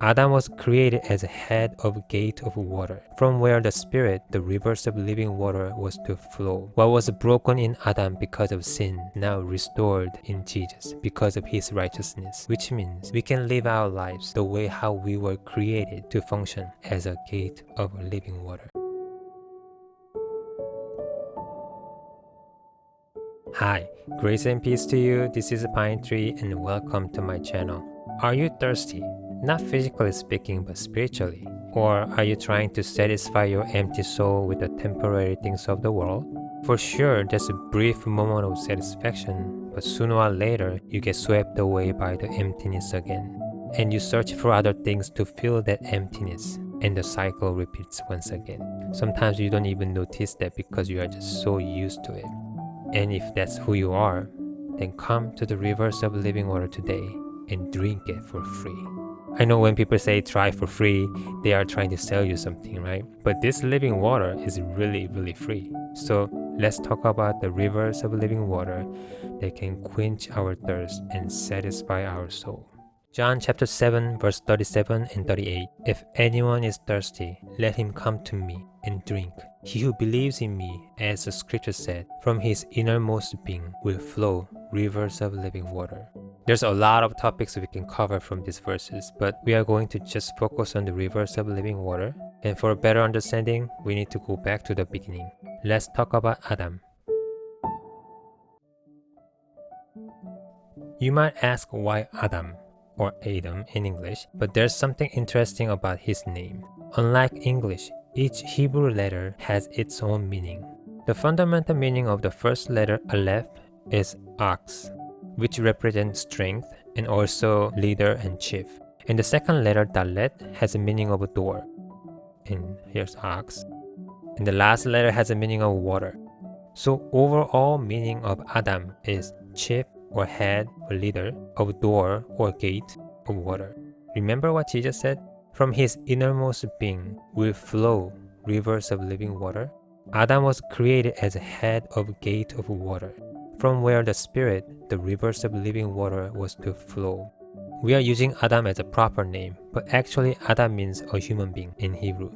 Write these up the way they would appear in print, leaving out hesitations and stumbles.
Adam was created as a head of a gate of water, from where the Spirit, the rivers of living water, was to flow. What was broken in Adam because of sin, now restored in Jesus because of his righteousness, which means we can live our lives the way how we were created to function as a gate of living water. Hi, grace and peace to you. This is Pine Tree and welcome to my channel. Are you thirsty? Not physically speaking, but spiritually. Or are you trying to satisfy your empty soul with the temporary things of the world? For sure, there's a brief moment of satisfaction, but sooner or later, you get swept away by the emptiness again. And you search for other things to fill that emptiness, and the cycle repeats once again. Sometimes you don't even notice that because you are just so used to it. And if that's who you are, then come to the rivers of living water today and drink it for free. I know when people say try for free, they are trying to sell you something, right? But this living water is really free. So let's talk about the rivers of living water that can quench our thirst and satisfy our soul. John chapter 7 verse 37 and 38. If anyone is thirsty, let him come to me and drink. He who believes in me, as the scripture said, from his innermost being will flow rivers of living water. There's a lot of topics we can cover from these verses, but we are going to just focus on the rivers of living water. And for a better understanding, we need to go back to the beginning. Let's talk about Adam. You might ask why Adam, or Adam in English, but there's something interesting about his name. Unlike English, each Hebrew letter has its own meaning. The fundamental meaning of the first letter Aleph is ox, which represents strength and also leader and chief. And the second letter Dalet has a meaning of a door, and here's ox. And the last letter has a meaning of water. So overall meaning of Adam is chief or head or leader of door or gate of water. Remember what Jesus said? From his innermost being will flow rivers of living water. Adam was created as a head of a gate of water, from where the Spirit, the rivers of living water, was to flow. We are using Adam as a proper name, but actually Adam means a human being in Hebrew.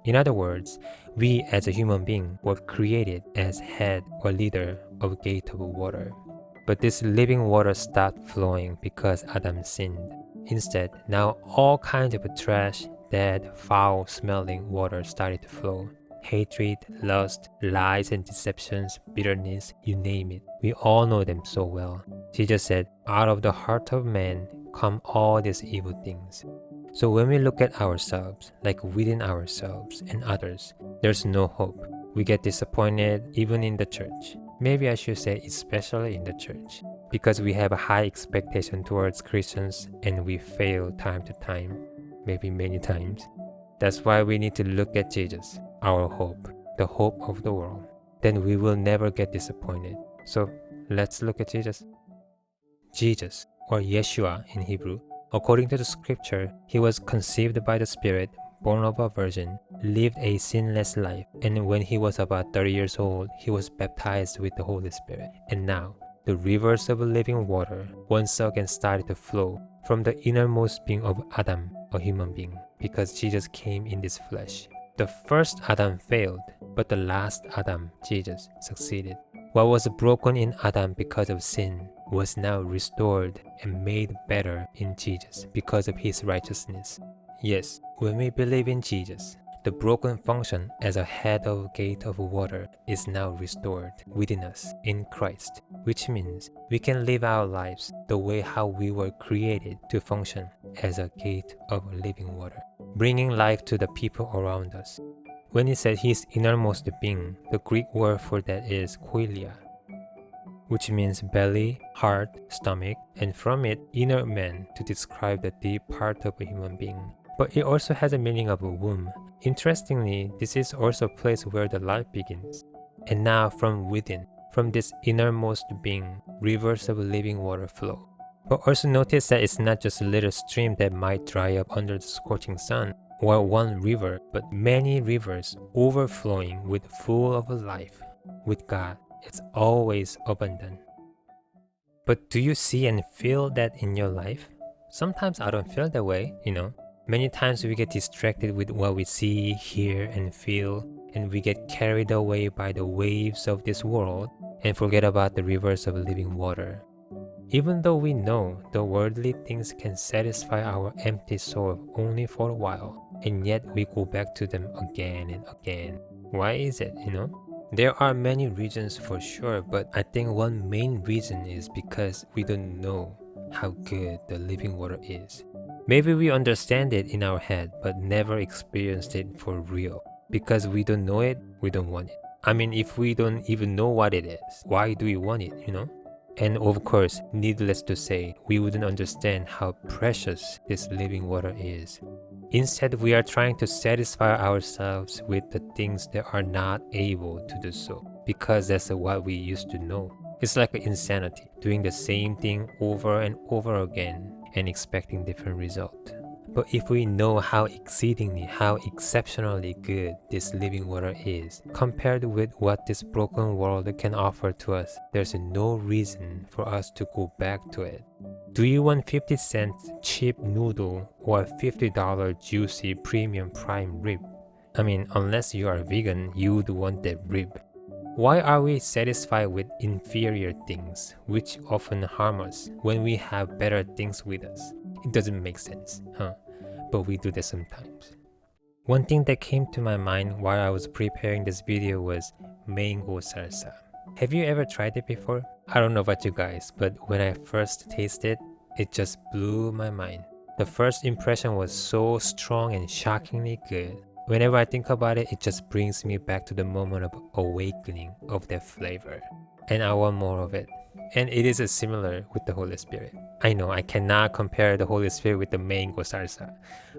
In other words, we as a human being were created as head or leader of a gate of water. But this living water stopped flowing because Adam sinned. Instead, now all kinds of trash, dead, foul-smelling water started to flow. Hatred, lust, lies and deceptions, bitterness, you name it. We all know them so well. Jesus said, out of the heart of man come all these evil things. So when we look at ourselves, like within ourselves and others, there's no hope. We get disappointed even in the church. Maybe I should say especially in the church, because we have a high expectation towards Christians and we fail time to time, maybe many times. That's why we need to look at Jesus, our hope, the hope of the world. Then we will never get disappointed. So let's look at Jesus. Jesus, or Yeshua in Hebrew, according to the scripture, he was conceived by the Spirit, born of a virgin, lived a sinless life, and when he was about 30 years old, he was baptized with the Holy Spirit. And now, the rivers of living water once again started to flow from the innermost being of Adam, a human being, because Jesus came in this flesh. The first Adam failed, but the last Adam, Jesus, succeeded. What was broken in Adam because of sin was now restored and made better in Jesus because of his righteousness. Yes, when we believe in Jesus, the broken function as a head of a gate of water is now restored within us in Christ, which means we can live our lives the way how we were created to function as a gate of living water, bringing life to the people around us. When it said his innermost being, the Greek word for that is koilia, which means belly, heart, stomach, and from it, inner man, to describe the deep part of a human being. But it also has a meaning of a womb. Interestingly, this is also a place where the life begins. And now from within, from this innermost being, rivers of living water flow. But also notice that it's not just a little stream that might dry up under the scorching sun, or one river, but many rivers overflowing with full of life. With God, it's always abundant. But do you see and feel that in your life? Sometimes I don't feel that way, Many times we get distracted with what we see, hear, and feel, and we get carried away by the waves of this world and forget about the rivers of living water. Even though we know the worldly things can satisfy our empty soul only for a while, and yet we go back to them again and again. Why is it, There are many reasons for sure, but I think one main reason is because we don't know how good the living water is. Maybe we understand it in our head, but never experienced it for real. Because we don't know it, we don't want it. I mean, if we don't even know what it is, why do we want it? And of course, needless to say, we wouldn't understand how precious this living water is. Instead, we are trying to satisfy ourselves with the things that are not able to do so, because that's what we used to know. It's like insanity, doing the same thing over and over again and expecting different results. But if we know how exceptionally good this living water is, compared with what this broken world can offer to us, there's no reason for us to go back to it. Do you want 50-cent cheap noodle or $50 juicy premium prime rib? I mean, unless you are vegan, you would want that rib. Why are we satisfied with inferior things, which often harm us, when we have better things with us? It doesn't make sense, huh? But we do this sometimes. One thing that came to my mind while I was preparing this video was mango salsa. Have you ever tried it before? I don't know about you guys, but when I first tasted it just blew my mind. The first impression was so strong and shockingly good. Whenever I think about it, it just brings me back to the moment of awakening of that flavor. And I want more of it. And it is similar with the Holy Spirit. I know I cannot compare the Holy Spirit with the mango salsa,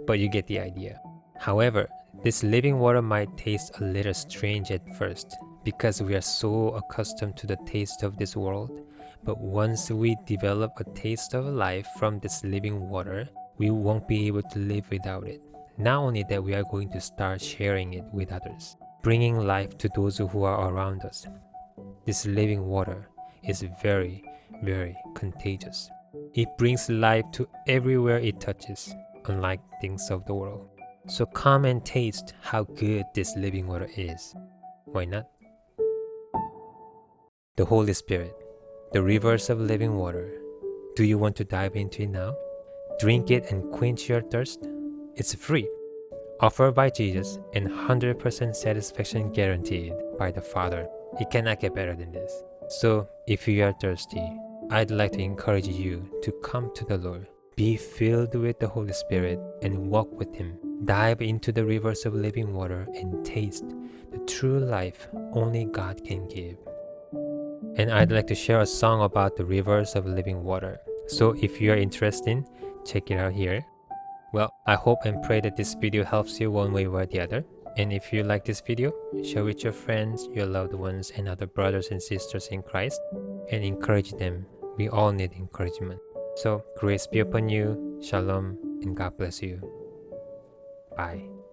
but you get the idea. However, this living water might taste a little strange at first because we are so accustomed to the taste of this world. But once we develop a taste of life from this living water, we won't be able to live without it. Not only that, we are going to start sharing it with others, bringing life to those who are around us. This living water is very, very contagious. It brings life to everywhere it touches, unlike things of the world. So come and taste how good this living water is. Why not? The Holy Spirit, the rivers of living water. Do you want to dive into it now? Drink it and quench your thirst? It's free, offered by Jesus, and 100% satisfaction guaranteed by the Father. It cannot get better than this. So, if you are thirsty, I'd like to encourage you to come to the Lord. Be filled with the Holy Spirit and walk with Him. Dive into the rivers of living water and taste the true life only God can give. And I'd like to share a song about the rivers of living water. So if you are interested, check it out here. Well, I hope and pray that this video helps you one way or the other. And if you like this video, share with your friends, your loved ones, and other brothers and sisters in Christ, and encourage them. We all need encouragement. So, grace be upon you, Shalom, and God bless you. Bye.